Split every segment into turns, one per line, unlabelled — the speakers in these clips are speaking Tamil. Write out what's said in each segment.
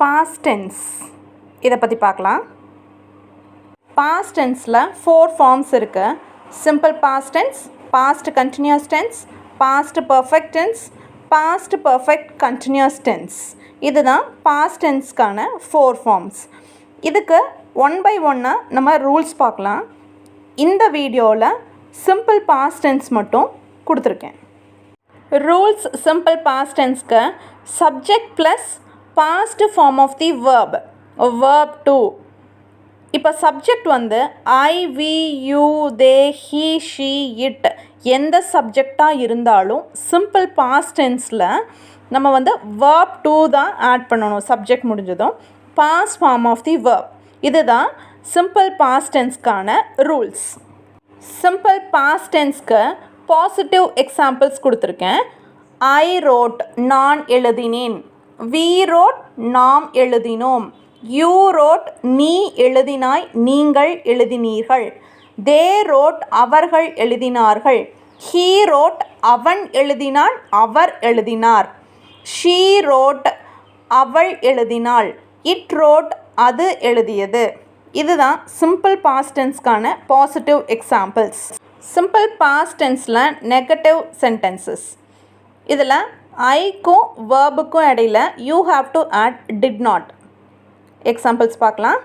past tense இதை பற்றி பார்க்கலாம். past tenseல 4 forms இருக்கு. simple past tense, past continuous tense, past perfect tense, past perfect continuous tense. இதுதான் past tenseக்கான 4 forms. இதுக்கு ஒன் பை ஒன்னாக நம்ம ரூல்ஸ் பார்க்கலாம். இந்த வீடியோவில் சிம்பிள் பாஸ்ட் டென்ஸ் மட்டும் கொடுத்துருக்கேன். ரூல்ஸ் சிம்பிள் பாஸ்ட் டென்ஸ்க்கு subject plus past form of the verb two. இப்போ சப்ஜெக்ட் வந்து I, we, you, they, he, she, it எந்த சப்ஜெக்டாக இருந்தாலும் சிம்பிள் பாஸ்ட் டென்ஸில் நம்ம வந்து வேர்ப் டு தான் ஆட் பண்ணணும். சப்ஜெக்ட் முடிஞ்சதும் past form of the verb. இதுதான் சிம்பிள் பாஸ்ட் டென்ஸ்க்கான ரூல்ஸ். சிம்பிள் பாஸ்ட் டென்ஸ்க்கு பாசிட்டிவ் எக்ஸாம்பிள்ஸ் கொடுத்துருக்கேன். ஐ ரோட், நான் எழுதினேன். வி ரோட், நாம் எழுதினோம். யூ ரோட், நீ எழுதினாய், நீங்கள் எழுதினீர்கள். தே ரோட், அவர்கள் எழுதினார்கள். ஹீ ரோட், அவன் எழுதினான், அவர் எழுதினார். ஷீ ரோட், அவள் எழுதினாள். இட் ரோட், அது எழுதியது. இதுதான் சிம்பிள் பாஸ்ட் டென்ஸ்க்கான பாசிட்டிவ் எக்ஸாம்பிள்ஸ். சிம்பிள் பாஸ்ட் டென்ஸில் நெகட்டிவ் சென்டென்சஸ். இதில் ஐக்கும் வேர்புக்கும் இடையில் you have to add did not. Examples பார்க்கலாம்.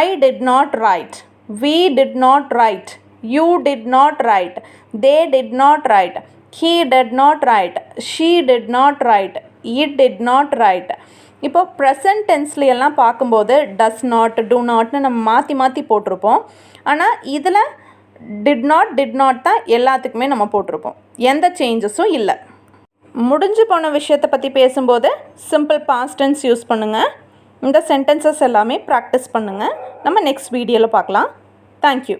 I did not write. We did not write. You did not write. They did not write. He did not write. She did not write. It did not write. இப்போ ப்ரெசன்ட் டென்ஸ்லையெல்லாம் பார்க்கும்போது டஸ் நாட், டூ நாட்னு நம்ம மாற்றி மாற்றி போட்டிருப்போம். ஆனால் இதில் டிட் நாட் தான் எல்லாத்துக்குமே நம்ம போட்டிருப்போம். எந்த சேஞ்சஸும் இல்லை. முடிஞ்சு போன விஷயத்தை பற்றி பேசும்போது சிம்பிள் பாஸ்ட் டென்ஸ் யூஸ் பண்ணுங்கள். இந்த சென்டென்சஸ் எல்லாமே ப்ராக்டிஸ் பண்ணுங்கள். நம்ம நெக்ஸ்ட் வீடியோவில் பார்க்கலாம். தேங்க்யூ.